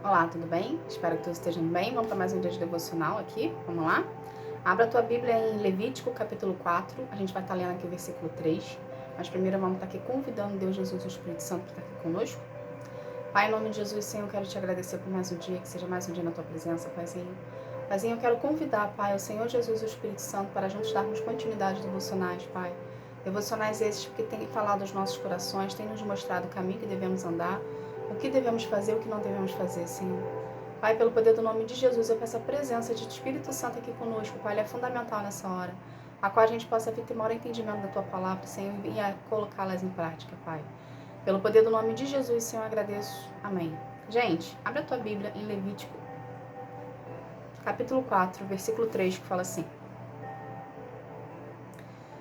Olá, tudo bem? Espero que todos estejam bem. Vamos para mais um dia de devocional aqui. Vamos lá? Abra a tua Bíblia em Levítico, capítulo 4. A gente vai estar lendo aqui o versículo 3. Mas primeiro vamos estar aqui convidando Deus, Jesus e o Espírito Santo para estar aqui conosco. Pai, em nome de Jesus, Senhor, eu quero te agradecer por mais um dia, que seja mais um dia na tua presença, Paizinho. Paizinho, eu quero convidar, Pai, o Senhor Jesus e o Espírito Santo para juntos darmos continuidade aos devocionais, Pai. Devocionais esses que têm falado aos nossos corações, têm nos mostrado o caminho que devemos andar, o que devemos fazer, o que não devemos fazer, Senhor. Pai, pelo poder do nome de Jesus, eu peço a presença de Espírito Santo aqui conosco, Pai, ele é fundamental nessa hora, a qual a gente possa vir ter maior entendimento da tua palavra, Senhor, e a colocá-las em prática, Pai. Pelo poder do nome de Jesus, Senhor, eu agradeço. Amém. Gente, abre a tua Bíblia em Levítico, capítulo 4, versículo 3, que fala assim: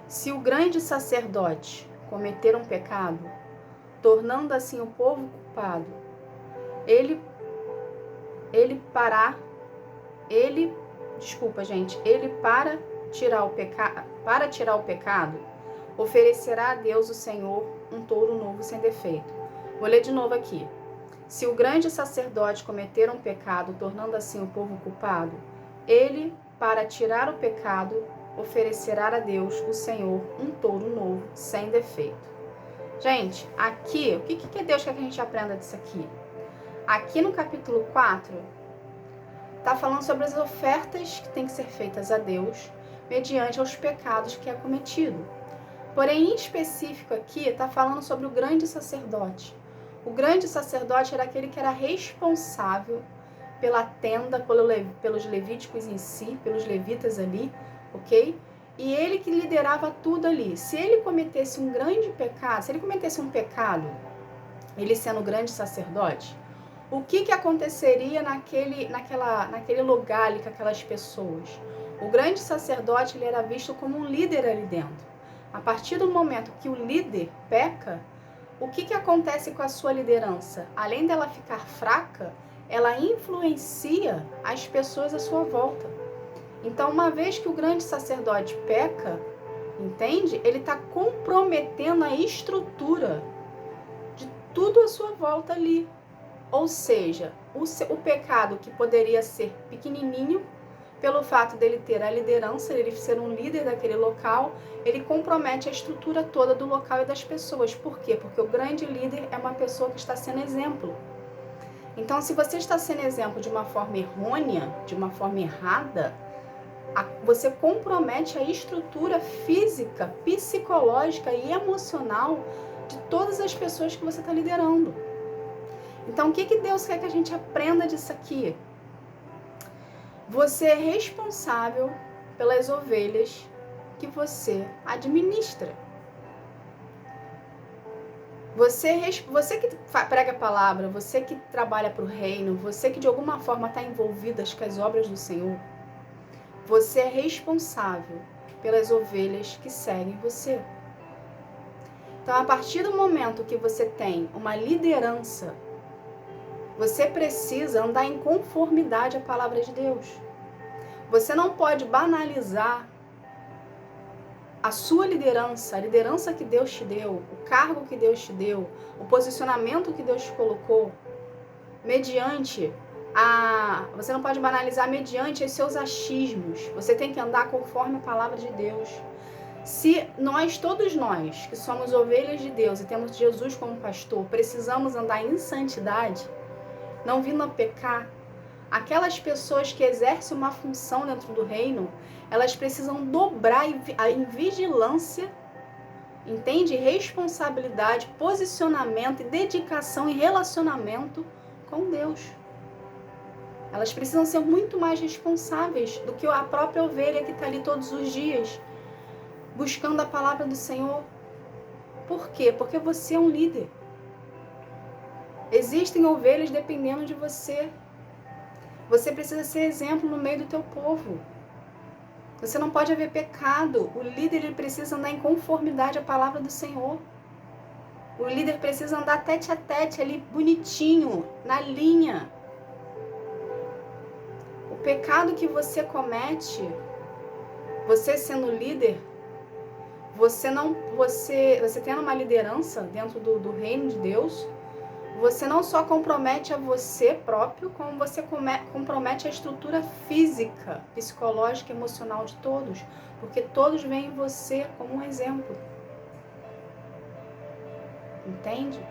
Se o grande sacerdote cometer um pecado, tornando assim o povo culpado, ele para tirar o pecado, oferecerá a Deus o Senhor um touro novo sem defeito. Vou ler de novo aqui. Se o grande sacerdote cometer um pecado, tornando assim o povo culpado, ele, para tirar o pecado, oferecerá a Deus, o Senhor, um touro novo sem defeito. Gente, aqui, o que Deus quer que a gente aprenda disso aqui? Aqui no capítulo 4, está falando sobre as ofertas que têm que ser feitas a Deus mediante aos pecados que é cometido. Porém, em específico aqui, está falando sobre o grande sacerdote. O grande sacerdote era aquele que era responsável pela tenda, pelos levíticos em si, pelos levitas ali, ok? E ele que liderava tudo ali. Se ele cometesse um grande pecado, se ele cometesse um pecado, ele sendo o grande sacerdote, o que aconteceria naquele lugar ali com aquelas pessoas? O grande sacerdote ele era visto como um líder ali dentro. A partir do momento que o líder peca, o que acontece com a sua liderança? Além dela ficar fraca, ela influencia as pessoas à sua volta. Então, uma vez que o grande sacerdote peca, entende? Ele está comprometendo a estrutura de tudo à sua volta ali. Ou seja, o pecado que poderia ser pequenininho, pelo fato dele ter a liderança, ele ser um líder daquele local, ele compromete a estrutura toda do local e das pessoas. Por quê? Porque o grande líder é uma pessoa que está sendo exemplo. Então, se você está sendo exemplo de uma forma errônea, de uma forma errada, você compromete a estrutura física, psicológica e emocional de todas as pessoas que você está liderando. Então, o que Deus quer que a gente aprenda disso aqui? Você é responsável pelas ovelhas que você administra. Você que prega a palavra, você que trabalha para o reino, você que de alguma forma está envolvido com as obras do Senhor, você é responsável pelas ovelhas que seguem você. Então, a partir do momento que você tem uma liderança, você precisa andar em conformidade à palavra de Deus. Você não pode banalizar a sua liderança, a liderança que Deus te deu, o cargo que Deus te deu, o posicionamento que Deus te colocou, você não pode banalizar mediante os seus achismos. Você tem que andar conforme a palavra de Deus. Se todos nós, que somos ovelhas de Deus e temos Jesus como pastor, precisamos andar em santidade, não vindo a pecar, aquelas pessoas que exercem uma função dentro do reino, elas precisam dobrar em vigilância, entende? Responsabilidade, posicionamento e dedicação e relacionamento com Deus. Elas precisam ser muito mais responsáveis do que a própria ovelha que está ali todos os dias, buscando a palavra do Senhor. Por quê? Porque você é um líder. Existem ovelhas dependendo de você. Você precisa ser exemplo no meio do teu povo. Você não pode haver pecado. O líder ele precisa andar em conformidade à palavra do Senhor. O líder precisa andar tete a tete ali, bonitinho, na linha. O pecado que você comete, você sendo líder, você tendo uma liderança dentro do reino de Deus, você não só compromete a você próprio, como você compromete a estrutura física, psicológica e emocional de todos, porque todos veem você como um exemplo. Entende?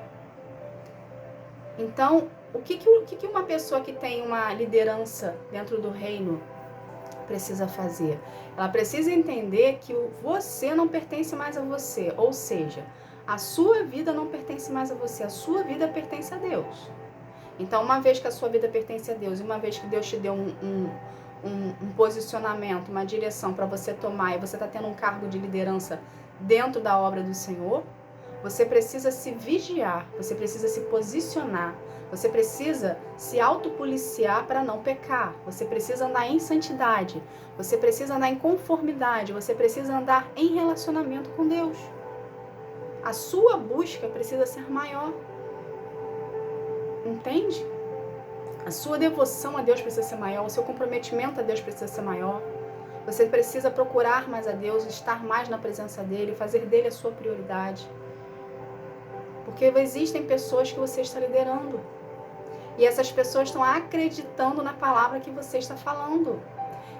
Então, o que uma pessoa que tem uma liderança dentro do reino precisa fazer? Ela precisa entender que você não pertence mais a você, ou seja, a sua vida não pertence mais a você, a sua vida pertence a Deus. Então, uma vez que a sua vida pertence a Deus, e uma vez que Deus te deu um posicionamento, uma direção para você tomar, e você está tendo um cargo de liderança dentro da obra do Senhor, você precisa se vigiar, você precisa se posicionar, você precisa se autopoliciar para não pecar, você precisa andar em santidade, você precisa andar em conformidade, você precisa andar em relacionamento com Deus. A sua busca precisa ser maior. Entende? A sua devoção a Deus precisa ser maior, o seu comprometimento a Deus precisa ser maior. Você precisa procurar mais a Deus, estar mais na presença dEle, fazer dEle a sua prioridade. Porque existem pessoas que você está liderando. E essas pessoas estão acreditando na palavra que você está falando.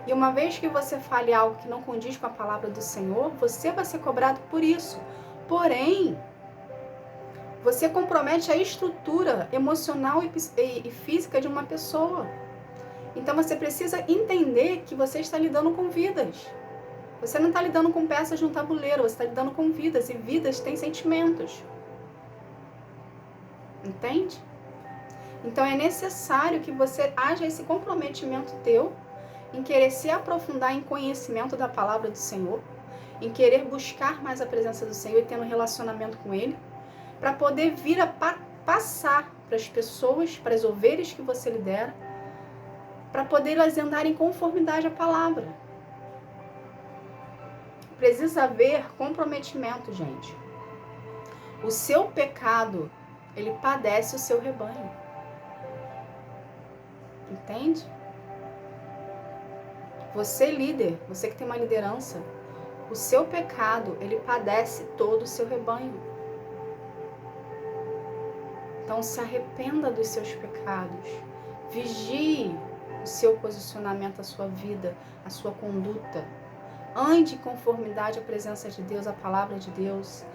E uma vez que você fale algo que não condiz com a palavra do Senhor, você vai ser cobrado por isso. Porém, você compromete a estrutura emocional e física de uma pessoa. Então você precisa entender que você está lidando com vidas. Você não está lidando com peças no tabuleiro, você está lidando com vidas. E vidas têm sentimentos. Entende? Então é necessário que você haja esse comprometimento teu em querer se aprofundar em conhecimento da palavra do Senhor, em querer buscar mais a presença do Senhor e ter um relacionamento com Ele, para poder vir a passar para as pessoas, para as ovelhas que você lidera, para poder elas andarem em conformidade à palavra. Precisa haver comprometimento, gente. O seu pecado, ele padece o seu rebanho. Entende? Você líder, você que tem uma liderança, o seu pecado, ele padece todo o seu rebanho. Então se arrependa dos seus pecados. Vigie o seu posicionamento, a sua vida, a sua conduta. Ande em conformidade à presença de Deus, à palavra de Deus.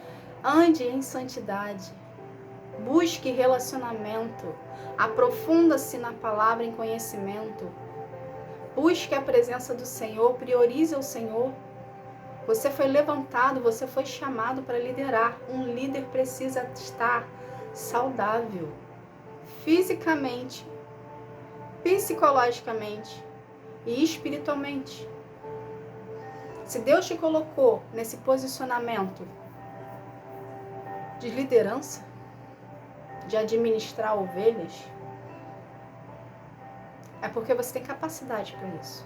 Ande em santidade. Busque relacionamento. Aprofunda-se na palavra em conhecimento. Busque a presença do Senhor. Priorize o Senhor. Você foi levantado, você foi chamado para liderar. Um líder precisa estar saudável. Fisicamente, psicologicamente e espiritualmente. Se Deus te colocou nesse posicionamento de liderança, de administrar ovelhas, é porque você tem capacidade para isso.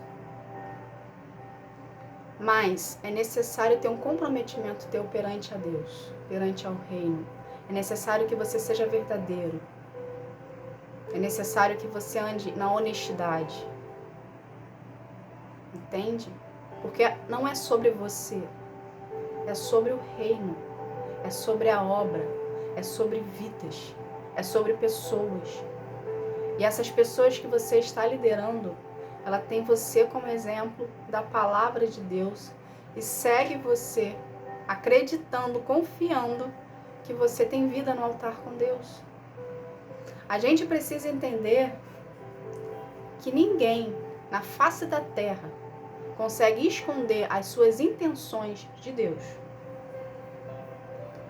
Mas é necessário ter um comprometimento teu perante a Deus, perante ao reino. É necessário que você seja verdadeiro. É necessário que você ande na honestidade. Entende? Porque não é sobre você, é sobre o reino, é sobre a obra, é sobre vidas, é sobre pessoas. E essas pessoas que você está liderando, ela tem você como exemplo da palavra de Deus e segue você acreditando, confiando que você tem vida no altar com Deus. A gente precisa entender que ninguém na face da terra consegue esconder as suas intenções de Deus.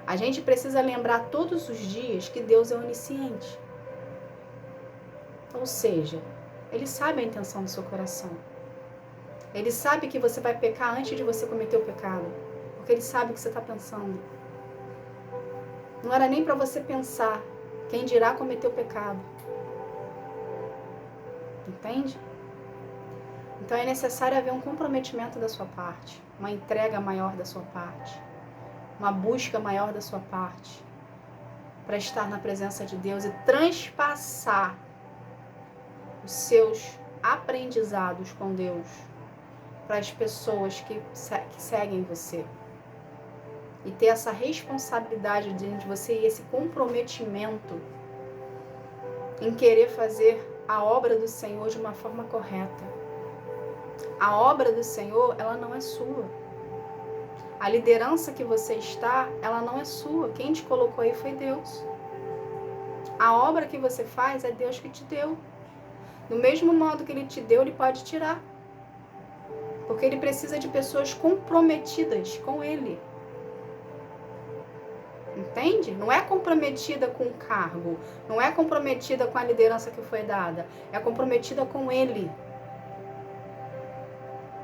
A gente precisa lembrar todos os dias que Deus é onisciente. Ou seja, Ele sabe a intenção do seu coração. Ele sabe que você vai pecar antes de você cometer o pecado. Porque Ele sabe o que você está pensando. Não era nem para você pensar. Quem dirá cometer o pecado. Entende? Então é necessário haver um comprometimento da sua parte. Uma entrega maior da sua parte. Uma busca maior da sua parte. Para estar na presença de Deus e transpassar os seus aprendizados com Deus para as pessoas que seguem você. E ter essa responsabilidade diante de você e esse comprometimento em querer fazer a obra do Senhor de uma forma correta. A obra do Senhor, ela não é sua. A liderança que você está, ela não é sua. Quem te colocou aí foi Deus. A obra que você faz é Deus que te deu. Do mesmo modo que Ele te deu, Ele pode tirar. Porque Ele precisa de pessoas comprometidas com Ele. Entende? Não é comprometida com o cargo, não é comprometida com a liderança que foi dada, é comprometida com Ele.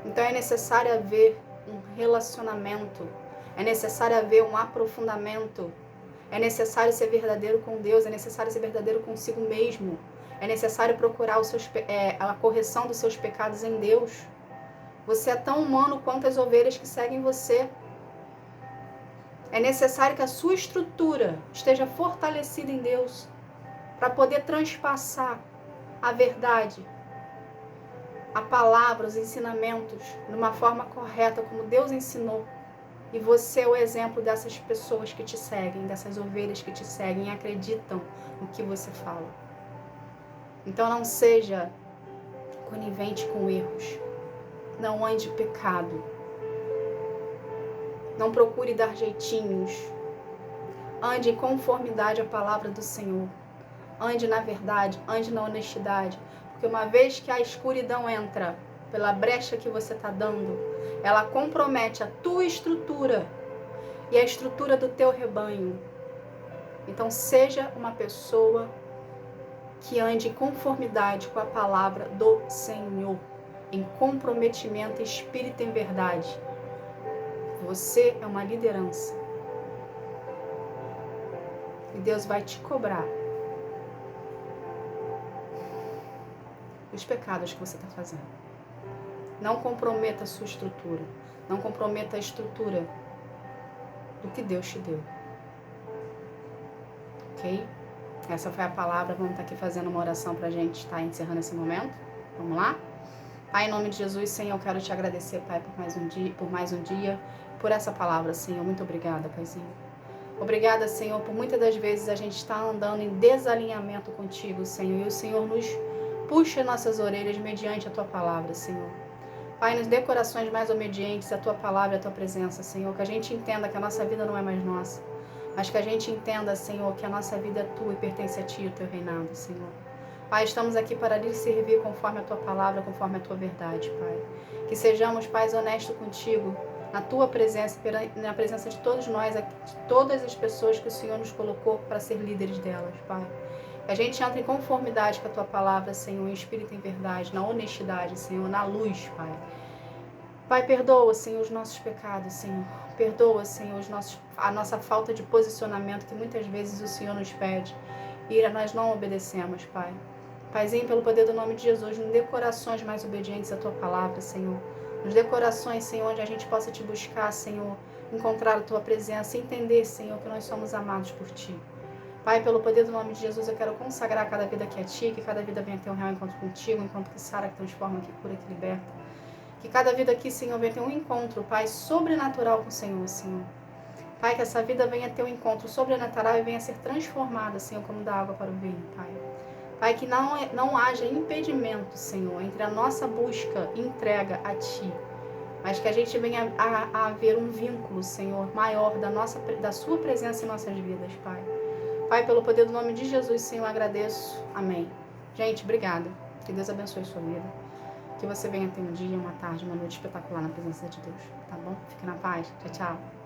Então é necessário haver um relacionamento, é necessário haver um aprofundamento, é necessário ser verdadeiro com Deus, é necessário ser verdadeiro consigo mesmo, é necessário procurar a correção dos seus pecados em Deus. Você é tão humano quanto as ovelhas que seguem você. É necessário que a sua estrutura esteja fortalecida em Deus para poder transpassar a verdade, a palavra, os ensinamentos de uma forma correta, como Deus ensinou. E você é o exemplo dessas pessoas que te seguem, dessas ovelhas que te seguem e acreditam no que você fala. Então não seja conivente com erros. Não ande em pecado. Não procure dar jeitinhos. Ande em conformidade à palavra do Senhor. Ande na verdade, ande na honestidade. Porque uma vez que a escuridão entra pela brecha que você está dando, ela compromete a tua estrutura e a estrutura do teu rebanho. Então seja uma pessoa que ande em conformidade com a palavra do Senhor, em comprometimento, espírito em verdade. Você é uma liderança. E Deus vai te cobrar os pecados que você está fazendo. Não comprometa a sua estrutura. Não comprometa a estrutura do que Deus te deu. Ok? Essa foi a palavra. Vamos estar aqui fazendo uma oração para a gente estar encerrando esse momento. Vamos lá? Pai, em nome de Jesus, Senhor, eu quero te agradecer, Pai, por mais um dia, por essa palavra, Senhor. Muito obrigada, Paizinho. Obrigada, Senhor, por muitas das vezes a gente está andando em desalinhamento contigo, Senhor, e o Senhor nos puxa nossas orelhas mediante a tua palavra, Senhor. Pai, nos dê corações mais obedientes à tua palavra e à tua presença, Senhor, que a gente entenda que a nossa vida não é mais nossa, mas que a gente entenda, Senhor, que a nossa vida é tua e pertence a ti e o teu reinado, Senhor. Pai, estamos aqui para lhe servir conforme a tua palavra, conforme a tua verdade, Pai. Que sejamos, Pai, honestos contigo, na tua presença, na presença de todos nós, de todas as pessoas que o Senhor nos colocou para ser líderes delas, Pai. Que a gente entre em conformidade com a tua palavra, Senhor, em espírito e em verdade, na honestidade, Senhor, na luz, Pai. Pai, perdoa, Senhor, os nossos pecados, Senhor. Perdoa, Senhor, a nossa falta de posicionamento que muitas vezes o Senhor nos pede e nós não obedecemos, Pai. Paizinho, pelo poder do nome de Jesus, nos dê corações mais obedientes à tua palavra, Senhor. Nos dê corações, Senhor, onde a gente possa te buscar, Senhor, encontrar a tua presença e entender, Senhor, que nós somos amados por ti. Pai, pelo poder do nome de Jesus, eu quero consagrar cada vida aqui a ti, que cada vida venha ter um real encontro contigo, um encontro que sara, que transforma, que cura, que liberta. Que cada vida aqui, Senhor, venha ter um encontro, Pai, sobrenatural com o Senhor, Senhor. Pai, que essa vida venha ter um encontro sobrenatural e venha ser transformada, Senhor, como da água para o vinho, Pai. Pai, que não haja impedimento, Senhor, entre a nossa busca e entrega a Ti, mas que a gente venha a haver um vínculo, Senhor, maior da Sua presença em nossas vidas, Pai. Pai, pelo poder do nome de Jesus, Senhor, agradeço. Amém. Gente, obrigada. Que Deus abençoe a sua vida. Que você venha ter um dia, uma tarde, uma noite espetacular na presença de Deus, tá bom? Fique na paz. Tchau, tchau.